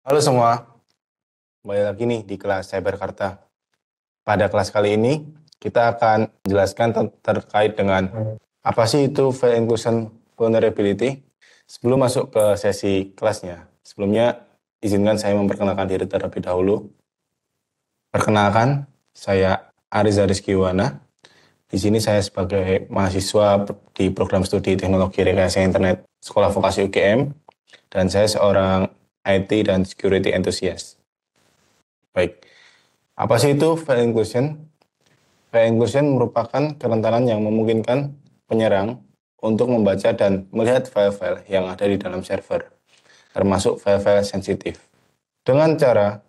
Halo semua, kembali lagi nih di kelas Cyberkarta. Pada kelas kali ini, kita akan menjelaskan terkait dengan apa sih itu File Inclusion Vulnerability. Sebelum masuk ke sesi kelasnya, sebelumnya izinkan saya memperkenalkan diri terlebih dahulu. Perkenalkan, saya Ariza Rizkywana. Di sini saya sebagai mahasiswa di program studi Teknologi Rekayasa Internet Sekolah Vokasi UGM, dan saya seorang IT dan Security Enthusiast. Baik, apa sih itu file inclusion? File inclusion merupakan kerentanan yang memungkinkan penyerang untuk membaca dan melihat file-file yang ada di dalam server, termasuk file-file sensitif. Dengan cara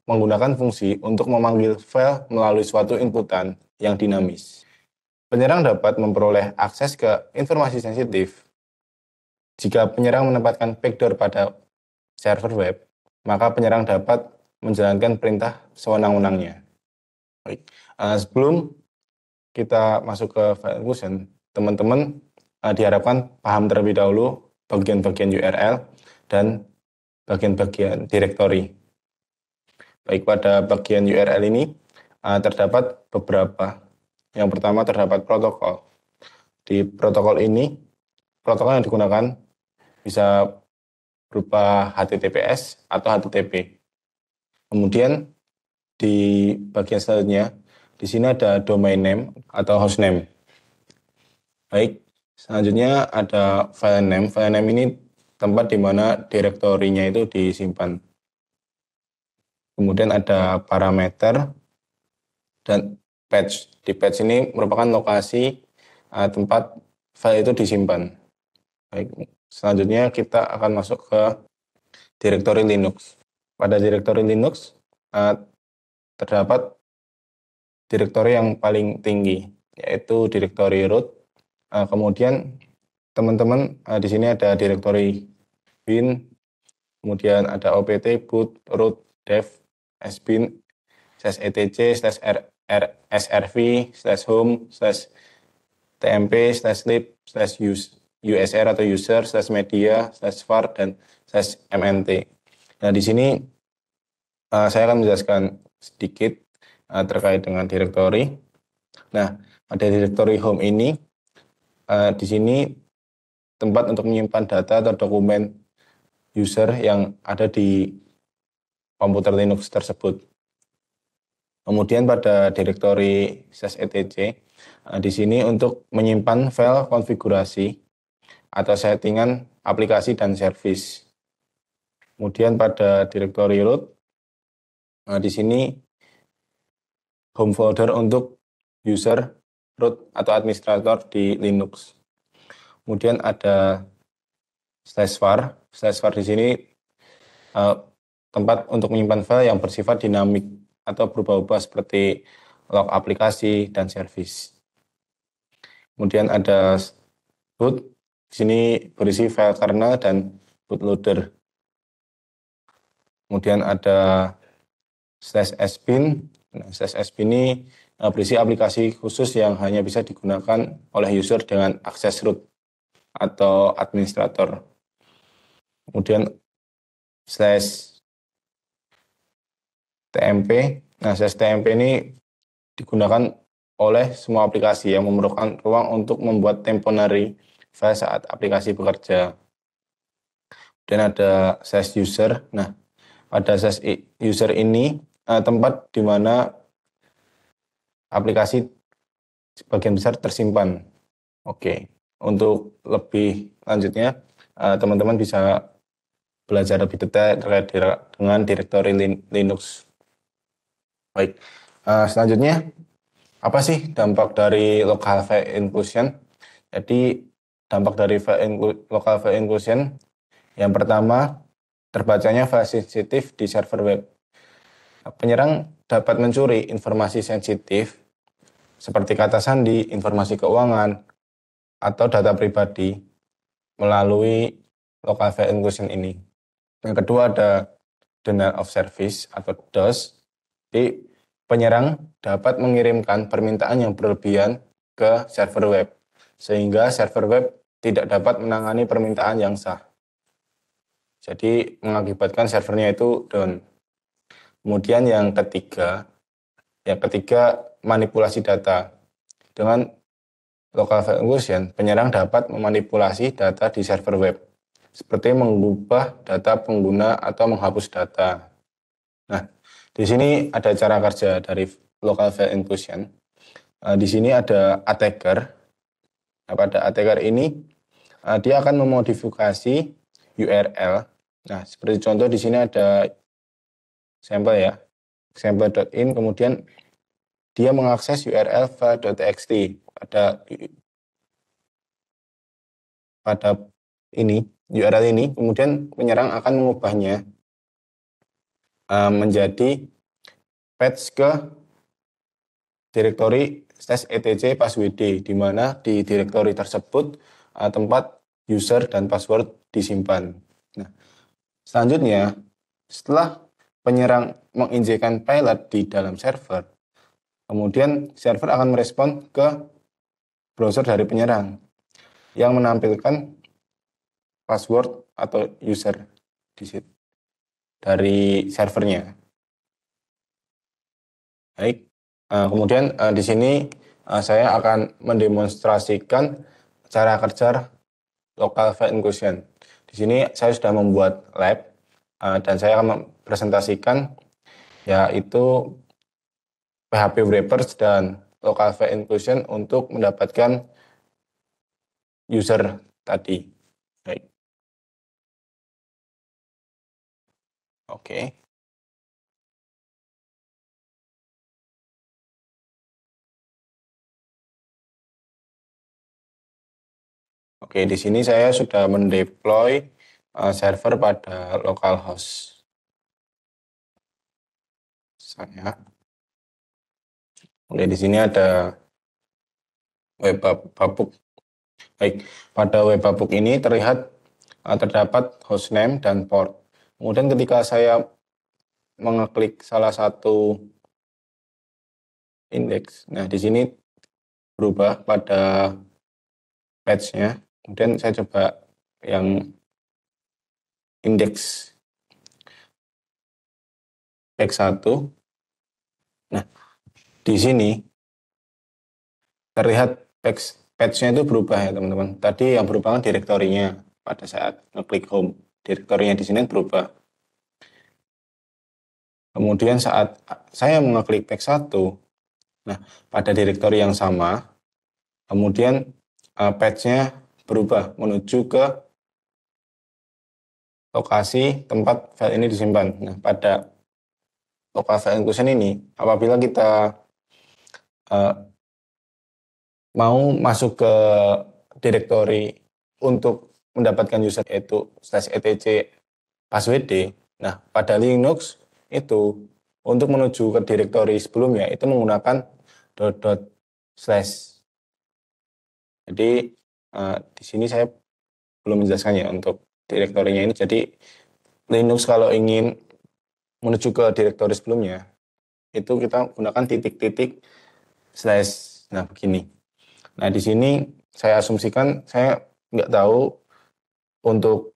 menggunakan fungsi untuk memanggil file melalui suatu inputan yang dinamis. Penyerang dapat memperoleh akses ke informasi sensitif. Jika penyerang menempatkan backdoor pada server web, maka penyerang dapat menjalankan perintah sewenang-wenangnya. Baik. Sebelum kita masuk ke file inclusion, teman-teman diharapkan paham terlebih dahulu bagian-bagian URL dan bagian-bagian directory. Baik, pada bagian URL ini terdapat beberapa. Yang pertama terdapat protokol. Di protokol ini, protokol yang digunakan bisa berupa HTTPS atau HTTP. Kemudian di bagian selanjutnya, di sini ada domain name atau host name. Baik, selanjutnya ada file name. File name ini tempat di mana direktorinya itu disimpan. Kemudian ada parameter dan patch. Di patch ini merupakan lokasi tempat file itu disimpan. Baik, selanjutnya kita akan masuk ke direktori Linux. Pada direktori Linux terdapat direktori yang paling tinggi, yaitu direktori root. Kemudian teman-teman di sini ada direktori bin, kemudian ada opt, boot, root, dev, sbin, /etc, /srv, /home, /tmp, /lib, /usr atau user, /media, /var, dan /mnt. Nah, di sini saya akan menjelaskan sedikit terkait dengan direktori. Nah, pada direktori home ini, di sini tempat untuk menyimpan data atau dokumen user yang ada di komputer Linux tersebut. Kemudian pada direktori /etc, di sini untuk menyimpan file konfigurasi atau settingan aplikasi dan service. Kemudian pada direktori root, di sini home folder untuk user, root atau administrator di Linux. Kemudian ada /var. /var di sini tempat untuk menyimpan file yang bersifat dinamik atau berubah-ubah seperti log aplikasi dan service. Kemudian ada boot. Di sini berisi file kernel dan bootloader. Kemudian ada /sbin. Nah, /sbin ini berisi aplikasi khusus yang hanya bisa digunakan oleh user dengan akses root atau administrator. Kemudian /tmp. Nah, /tmp ini digunakan oleh semua aplikasi yang memerlukan ruang untuk membuat temporary file saat aplikasi bekerja. Dan ada /user. Nah, pada /user ini tempat di mana aplikasi sebagian besar tersimpan. Oke, untuk lebih lanjutnya teman-teman bisa belajar lebih detail terkait dengan direktori Linux. Baik, selanjutnya apa sih dampak dari local file inclusion? Jadi dampak dari local file inclusion yang pertama, terbacanya file sensitif di server web. Penyerang dapat mencuri informasi sensitif seperti kata sandi, informasi keuangan, atau data pribadi melalui local file inclusion ini. Yang kedua ada denial of service atau DOS. Jadi penyerang dapat mengirimkan permintaan yang berlebihan ke server web, sehingga server web tidak dapat menangani permintaan yang sah. Jadi mengakibatkan servernya itu down. Kemudian yang ketiga manipulasi data. Dengan local file inclusion, penyerang dapat memanipulasi data di server web, seperti mengubah data pengguna atau menghapus data. Nah, di sini ada cara kerja dari local file inclusion. Di sini ada attacker. Nah, pada attacker ini dia akan memodifikasi URL. Nah, seperti contoh di sini ada sampel ya, sampel.in, kemudian dia mengakses URL file.txt pada ini URL ini, kemudian penyerang akan mengubahnya menjadi patch ke direktori /etc passwd, di mana di direktori tersebut tempat user dan password disimpan. Nah, selanjutnya, setelah penyerang menginjekkan payload di dalam server, kemudian server akan merespon ke browser dari penyerang yang menampilkan password atau user di situ dari servernya. Baik, kemudian di sini saya akan mendemonstrasikan cara kerja local file inclusion. Di sini saya sudah membuat lab dan saya akan mempresentasikan yaitu PHP wrappers dan local file inclusion untuk mendapatkan user tadi. Baik. Oke. Oke, di sini saya sudah mendeploy server pada localhost saya. Oke, di sini ada webhook. Baik, pada webhook ini terlihat terdapat hostname dan port. Kemudian ketika saya mengeklik salah satu indeks, nah di sini berubah pada page-nya. Kemudian saya coba yang indeks X1. Nah, di sini terlihat page-nya itu berubah ya teman-teman. Tadi yang berubah kan direktorinya pada saat ngeklik home. Direktorinya di sini berubah. Kemudian saat saya mengeklik page 1, nah pada direktori yang sama, kemudian page-nya berubah menuju ke lokasi tempat file ini disimpan. Nah, pada local file inclusion ini, apabila kita mau masuk ke direktori untuk mendapatkan user yaitu /etc passwd. Nah, pada Linux itu untuk menuju ke direktori sebelumnya itu menggunakan //. Jadi di sini saya belum menjelaskannya untuk direktorinya ini. Jadi Linux kalau ingin menuju ke direktori sebelumnya itu kita gunakan titik-titik /. Nah, begini. Nah, di sini saya asumsikan, saya nggak tahu untuk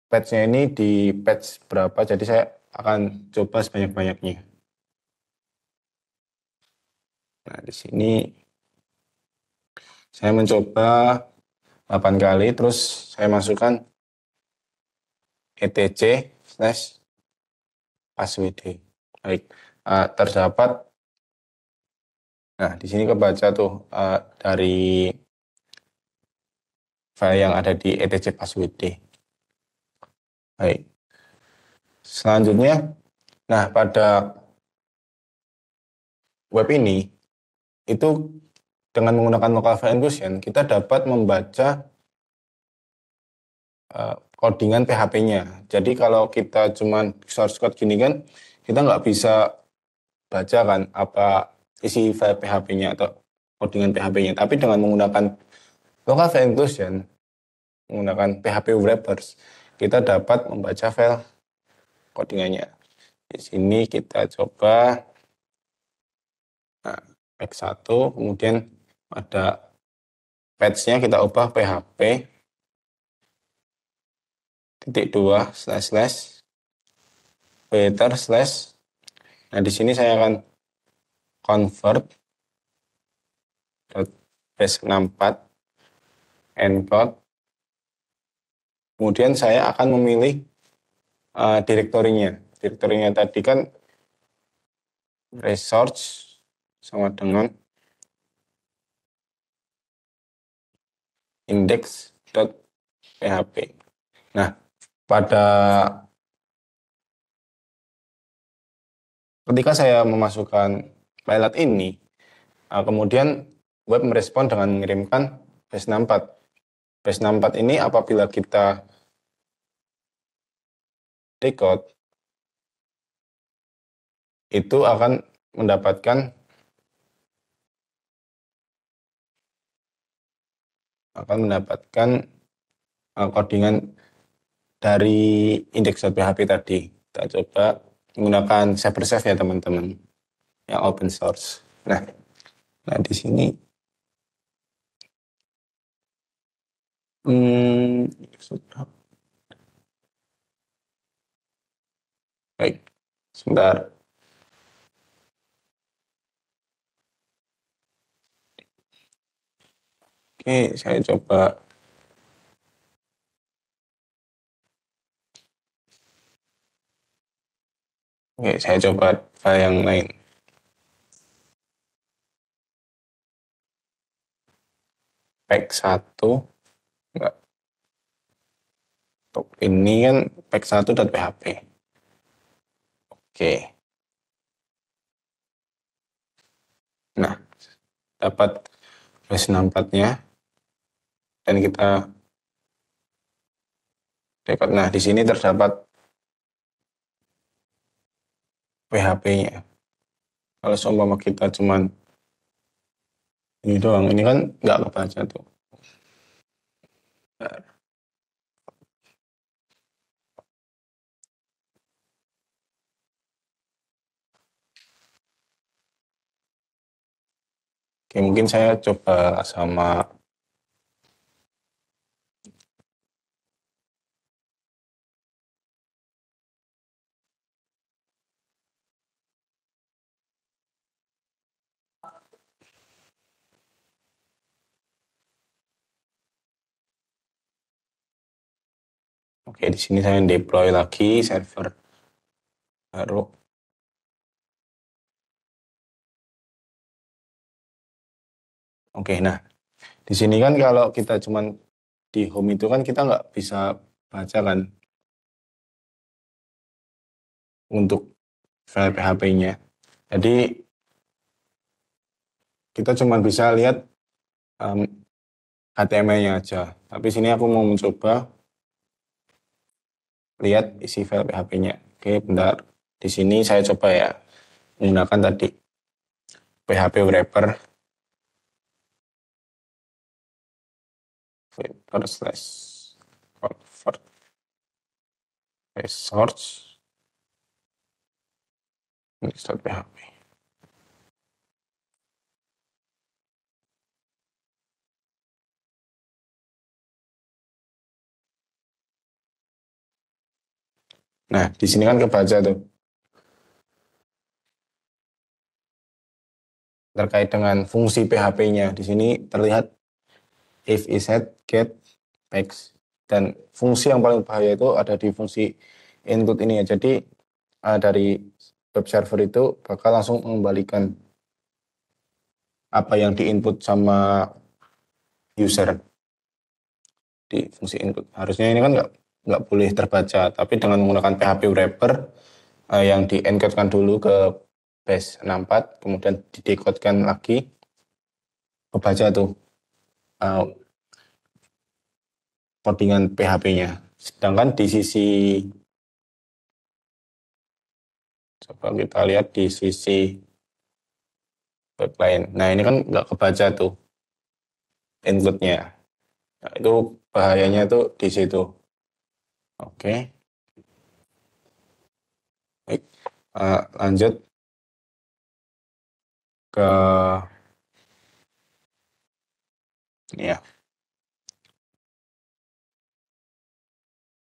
patch-nya ini di patch berapa, jadi saya akan coba sebanyak-banyaknya. Nah, di sini saya mencoba 8 kali, terus saya masukkan etc/passwd. Baik, terdapat. Nah, di sini kebaca tuh dari file yang ada di etc/passwd. Baik. Selanjutnya, nah pada web ini itu dengan menggunakan local file inclusion kita dapat membaca codingan PHP-nya. Jadi kalau kita cuman source code gini kan kita nggak bisa baca kan apa isi file PHP-nya atau codingan PHP-nya. Tapi dengan menggunakan local file inclusion, menggunakan PHP wrappers, kita dapat membaca file codingannya. Di sini kita coba X1, kemudian ada patch-nya kita ubah PHP titik 2 slash slash Twitter slash. Nah di sini saya akan convert base64 encode. Kemudian saya akan memilih direktorinya. Direktorinya tadi kan resource sama dengan index.php. Nah, pada ketika saya memasukkan file ini, kemudian web merespon dengan mengirimkan base64. Base64 ini apabila kita decode, itu akan mendapatkan codingan dari index.php tadi. Kita coba menggunakan CyberSafe ya teman-teman, yang open source. Nah di sini baik, sebentar. Oke, saya coba. Oke, saya coba file yang lain. Pack 1. Enggak. Ini kan pack 1.php. Oke. Nah, dapat base64-nya. Dan kita decode. Nah, di sini terdapat PHP-nya. Kalau seumpama kita cuman ini doang, ini kan nggak kebaca tuh. Oke, mungkin saya coba sama Oke, di sini saya deploy lagi server baru. Oke, nah di sini kan kalau kita cuman di home itu kan kita nggak bisa baca kan untuk file PHP-nya. Jadi kita cuma bisa lihat HTML-nya aja. Tapi sini aku mau mencoba lihat isi file PHP-nya. Oke, bentar. Di sini saya coba ya menggunakan tadi PHP wrapper slash convert resource index.php. Nah, di sini kan kebaca tuh. Terkait dengan fungsi PHP-nya. Di sini terlihat if isEd get text. Dan fungsi yang paling bahaya itu ada di fungsi include ini ya. Jadi dari web server itu bakal langsung mengembalikan apa yang diinput sama user di fungsi include. Harusnya ini kan nggak boleh terbaca, tapi dengan menggunakan PHP wrapper yang di-encodekan dulu ke base64, kemudian didecodekan lagi, kebaca tuh codingan PHP-nya. Sedangkan di sisi, coba kita lihat di sisi web lain. Nah ini kan nggak kebaca tuh include-nya. Nah, itu bahayanya tuh di situ. Oke. Baik. Lanjut ke ini ya.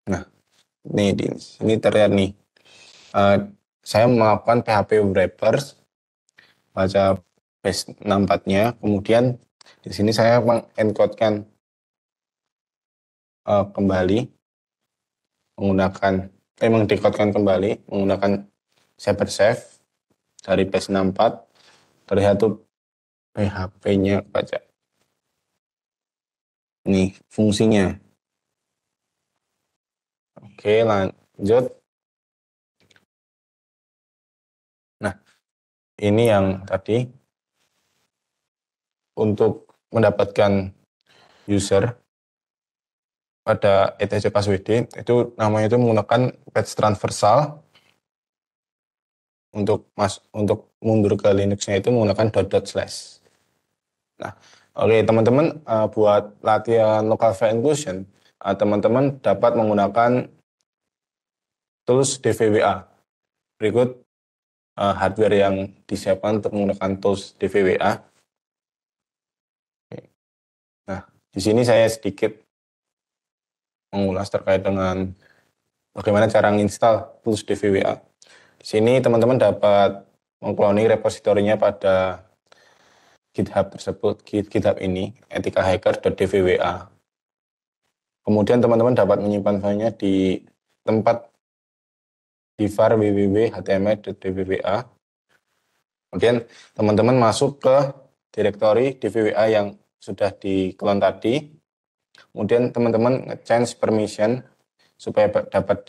Nah, Nih di sini terlihat nih, saya melakukan PHP wrappers, baca base 64-nya, kemudian di sini saya mengencodekan kembali menggunakan mengdecodekan kembali menggunakan Cyber Safe dari base 64. Terlihat tuh PHP-nya baca. Nih fungsinya. Oke, lanjut. Nah, ini yang tadi untuk mendapatkan user pada etc passwd itu namanya itu menggunakan patch transversal. Untuk mundur ke Linux-nya itu menggunakan //. Nah, oke teman-teman, buat latihan local file inclusion, teman-teman dapat menggunakan tools DVWA. Berikut hardware yang disiapkan untuk menggunakan tools DVWA. Nah, di sini saya sedikit mengulas terkait dengan bagaimana cara menginstal tools DVWA. Di sini teman-teman dapat mengkloni repositorinya pada GitHub tersebut, GitHub ini, etikahacker.dvwa. Kemudian teman-teman dapat menyimpan filenya di tempat di var www.html.dvwa. Kemudian teman-teman masuk ke direktori dvwa yang sudah diklon tadi. Kemudian teman-teman nge-change permission supaya dapat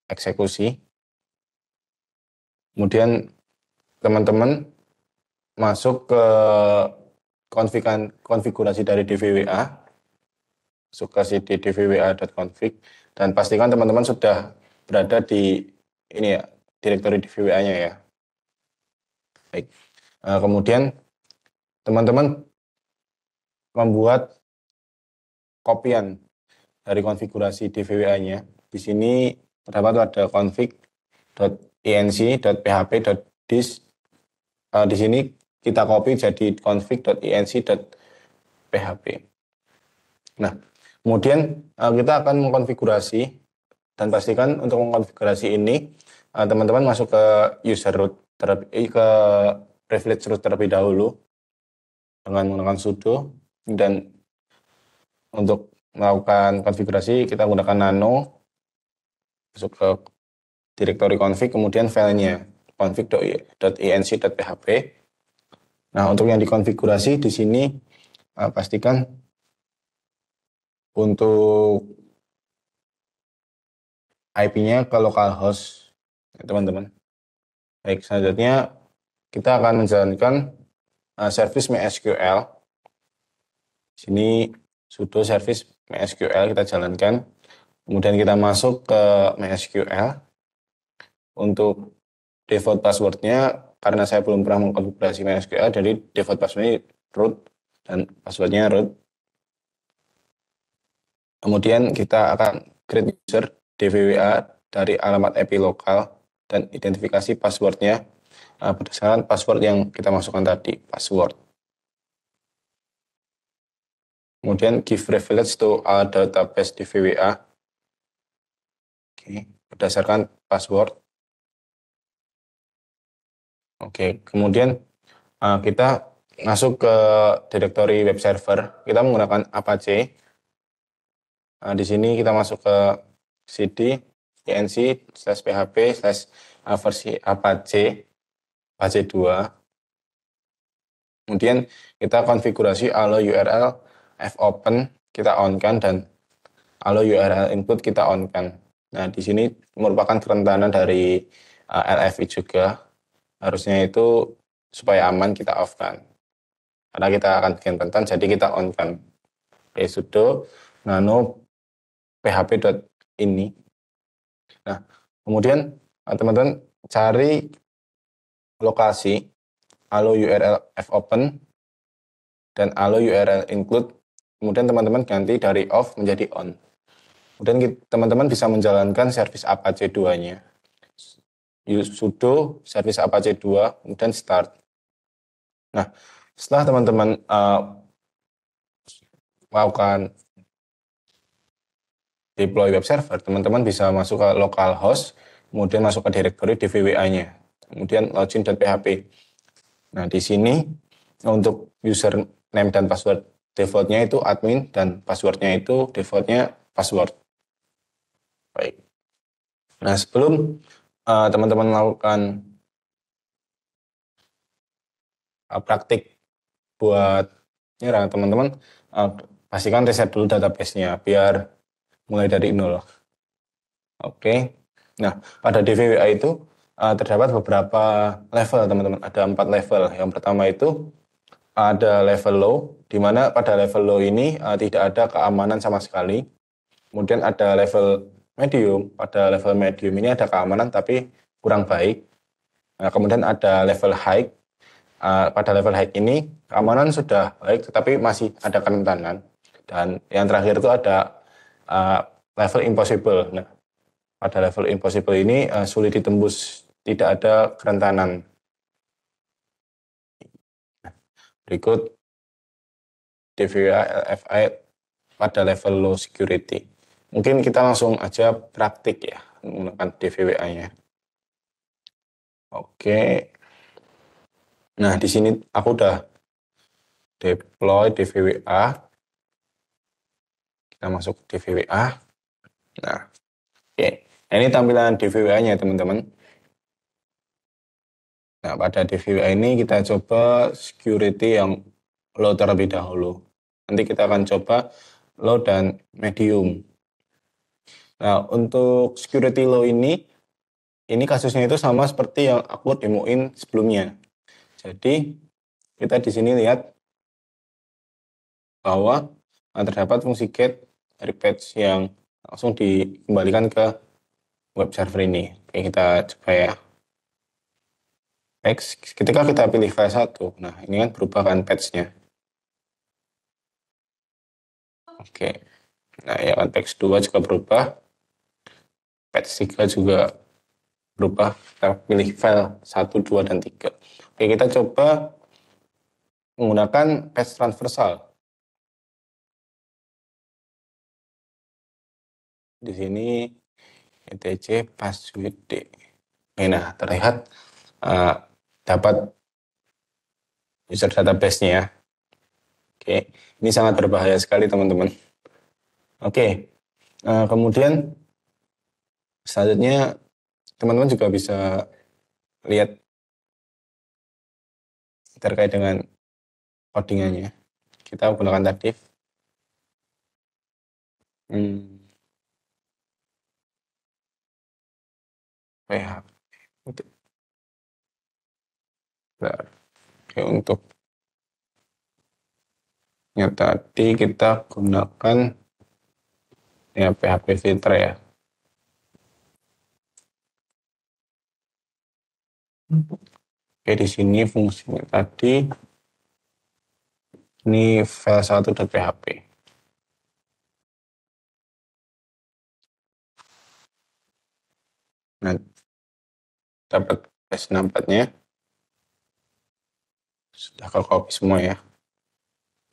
dieksekusi. Kemudian teman-teman masuk ke konfigurasi dari dvwa, masuk ke cd dvwa.config, dan pastikan teman-teman sudah berada di ini ya, direktori dvwa-nya ya. Baik. Kemudian teman-teman membuat kopian dari konfigurasi dvwa-nya. Di sini terdapat ada config.inc.php.dis. Di sini kita copy jadi config.inc.php. Nah, kemudian kita akan mengkonfigurasi, dan pastikan untuk mengkonfigurasi ini teman-teman masuk ke user root, ke privilege root terlebih dahulu dengan menggunakan sudo, dan untuk melakukan konfigurasi kita gunakan nano, masuk ke direktori config, kemudian filenya config.inc.php. Nah, untuk yang dikonfigurasi di sini pastikan untuk IP-nya ke localhost, teman-teman. Baik, selanjutnya kita akan menjalankan service MySQL. Sini sudo service MySQL kita jalankan. Kemudian kita masuk ke MySQL. Untuk default passwordnya, karena saya belum pernah mengkonfigurasi MySQL, jadi default passwordnya root dan passwordnya root. Kemudian kita akan create user dvwa dari alamat IP lokal dan identifikasi passwordnya berdasarkan password yang kita masukkan tadi, password. Kemudian give privilege to a database dvwa. Oke, berdasarkan password. Oke, kemudian kita masuk ke direktori web server. Kita menggunakan Apache. Di sini kita masuk ke cd inc/php/versi Apache 2. Kemudian kita konfigurasi allow URL fopen kita on-kan dan allow URL input kita on-kan. Nah, di sini merupakan kerentanan dari LFI juga. Harusnya itu supaya aman kita off-kan. Karena kita akan bikin rentan, jadi kita on-kan. Oke, sudo nano php.ini. Nah, kemudian teman-teman cari lokasi allow URL fopen dan allow URL include. Kemudian teman-teman ganti dari off menjadi on. Kemudian teman-teman bisa menjalankan service Apache 2-nya. Sudo service Apache 2, kemudian start. Nah, setelah teman-teman melakukan deploy web server, teman-teman bisa masuk ke localhost, kemudian masuk ke directory dvwa-nya, kemudian login.php. Nah, di sini untuk username dan password defaultnya itu admin dan passwordnya itu defaultnya password. Baik. Nah, sebelum teman-teman melakukan praktik buat nyerang, teman-teman pastikan reset dulu database-nya biar mulai dari nol. Oke. Nah, pada DVWA itu terdapat beberapa level, teman-teman. Ada 4 level. Yang pertama itu ada level low, di mana pada level low ini tidak ada keamanan sama sekali. Kemudian ada level medium. Pada level medium ini ada keamanan tapi kurang baik. Nah, kemudian ada level high. Pada level high ini keamanan sudah baik tetapi masih ada kerentanan. Dan yang terakhir itu ada level impossible. Nah, pada level impossible ini sulit ditembus, tidak ada kerentanan. Berikut DVA LFI pada level low security. Mungkin kita langsung aja praktik ya menggunakan DVWA-nya. Oke. Nah, di sini aku udah deploy DVWA. Kita masuk DVWA. Nah, oke. Nah, ini tampilan DVWA-nya, teman-teman. Nah, pada DVWA ini kita coba security yang low terlebih dahulu. Nanti kita akan coba low dan medium. Nah, untuk security low ini kasusnya itu sama seperti yang aku demoin sebelumnya. Jadi, kita di sini lihat bahwa terdapat fungsi get dari patch yang langsung dikembalikan ke web server ini. Oke, kita coba ya. Next, ketika kita pilih file 1, nah ini kan berubah kan patch-nya. Oke, nah ya kan patch 2 juga berubah, patch 3 juga berubah. Kita pilih file 1, 2, dan 3. Oke, kita coba menggunakan patch transversal. Di sini etc passwd. Nah, terlihat dapat user database-nya ya. Oke, ini sangat berbahaya sekali teman-teman. Oke, kemudian selanjutnya teman-teman juga bisa lihat terkait dengan codingannya. Kita gunakan tadi. PHP. Oke, untuk yang tadi kita gunakan ya PHP filter ya. Oke, di sini fungsinya tadi ini file 1.php. Nah, dapat base number-nya. Sudah ke copy semua ya.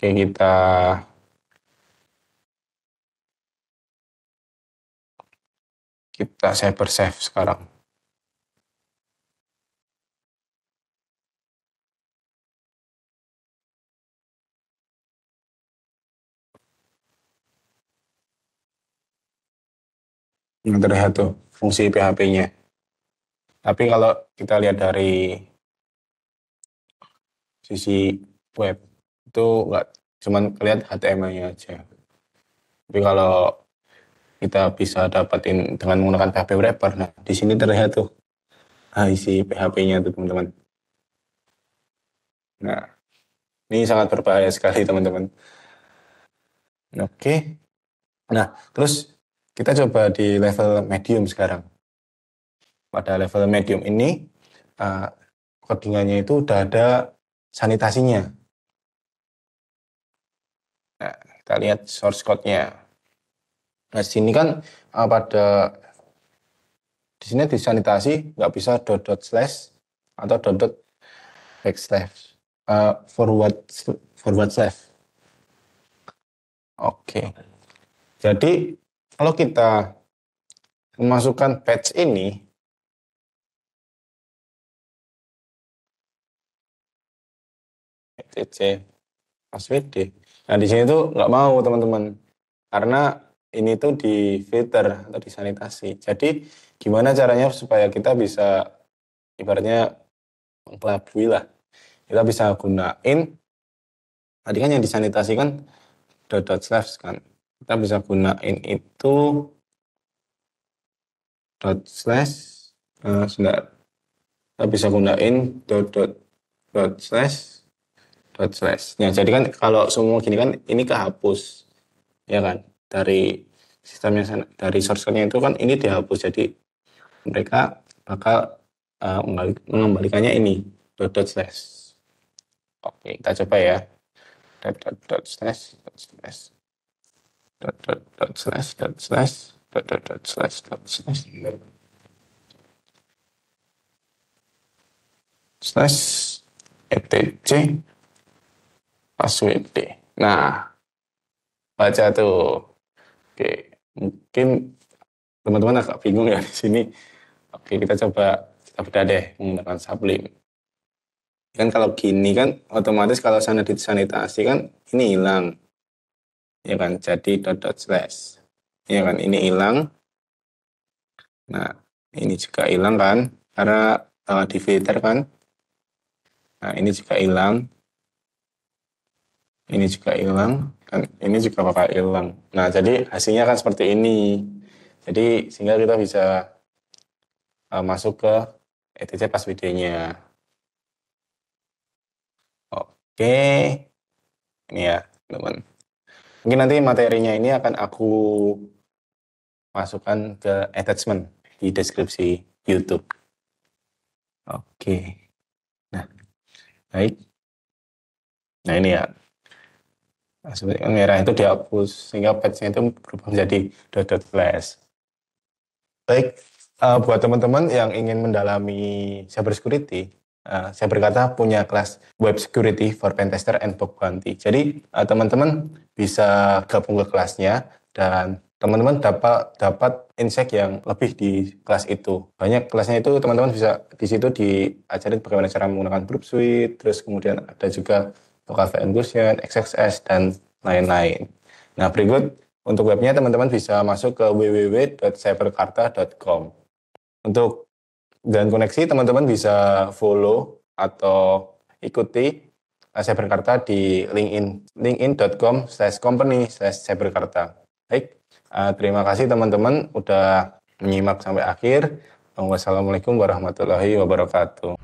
Oke, kita cyber save sekarang. Yang terlihat tuh fungsi PHP-nya. Tapi kalau kita lihat dari sisi web itu nggak cuman kelihatan HTML-nya aja. Tapi kalau kita bisa dapatin dengan menggunakan PHP wrapper, nah di sini terlihat tuh isi PHP-nya tuh teman-teman. Nah, ini sangat berbahaya sekali teman-teman. Oke. Nah, terus kita coba di level medium sekarang. Pada level medium ini codingannya itu udah ada sanitasinya. Nah, kita lihat source code-nya. Nah, di sini kan di sini disanitasi nggak bisa dot slash atau dot backslash forward slash. Oke. Jadi kalau kita memasukkan patch ini, etc password. Nah di sini tuh nggak mau teman-teman, karena ini tuh di filter atau disanitasi. Jadi gimana caranya supaya kita bisa ibaratnya mengelabui lah. Kita bisa gunain, tadi kan yang disanitasi kan dot slash kan. Kita bisa gunain itu dot slash, sebentar. Kita bisa gunain dot slash dot slash. Nah, jadi kan kalau semua gini kan ini kehapus, ya kan? Dari sistemnya dari source-nya itu kan ini dihapus. Jadi mereka bakal mengembalikannya ini dot slash. Oke, kita coba ya. Dot slash dot slash dot slash dot slash dot slash dot slash slash etc password. Nah, baca tuh. Oke, mungkin teman-teman agak bingung ya di sini. Oke, kita kita bedah deh menggunakan sublim. Kan kalau gini kan otomatis kalau sana disanitasi kan ini hilang. Ya kan, jadi dot slash. Ya kan, ini hilang. Nah, ini juga hilang kan karena di filter kan. Nah, ini juga hilang. Ini juga hilang, dan ini juga bakal hilang. Nah, jadi hasilnya kan seperti ini. Jadi sehingga kita bisa masuk ke etc password-nya. Oke, ini ya teman-teman. Mungkin nanti materinya ini akan aku masukkan ke attachment di deskripsi YouTube. Oke, nah baik. Nah ini ya, sebenarnya merah itu dihapus sehingga patch-nya itu berubah menjadi dot slash. Baik, buat teman-teman yang ingin mendalami cybersecurity, saya berkata punya kelas Web Security for Pentester and Bug Bounty. Jadi teman-teman bisa gabung ke kelasnya dan teman-teman dapat insight yang lebih di kelas itu. Banyak kelasnya itu teman-teman bisa di situ diajarin bagaimana cara menggunakan Burp Suite, terus kemudian ada juga local encryption, XXS dan lain-lain. Nah berikut untuk webnya teman-teman bisa masuk ke www.cyberkarta.com. Untuk dan koneksi teman-teman bisa follow atau ikuti Cyberkarta di linkedin.com/company/cyberkarta. Baik, terima kasih teman-teman udah menyimak sampai akhir. Wassalamualaikum warahmatullahi wabarakatuh.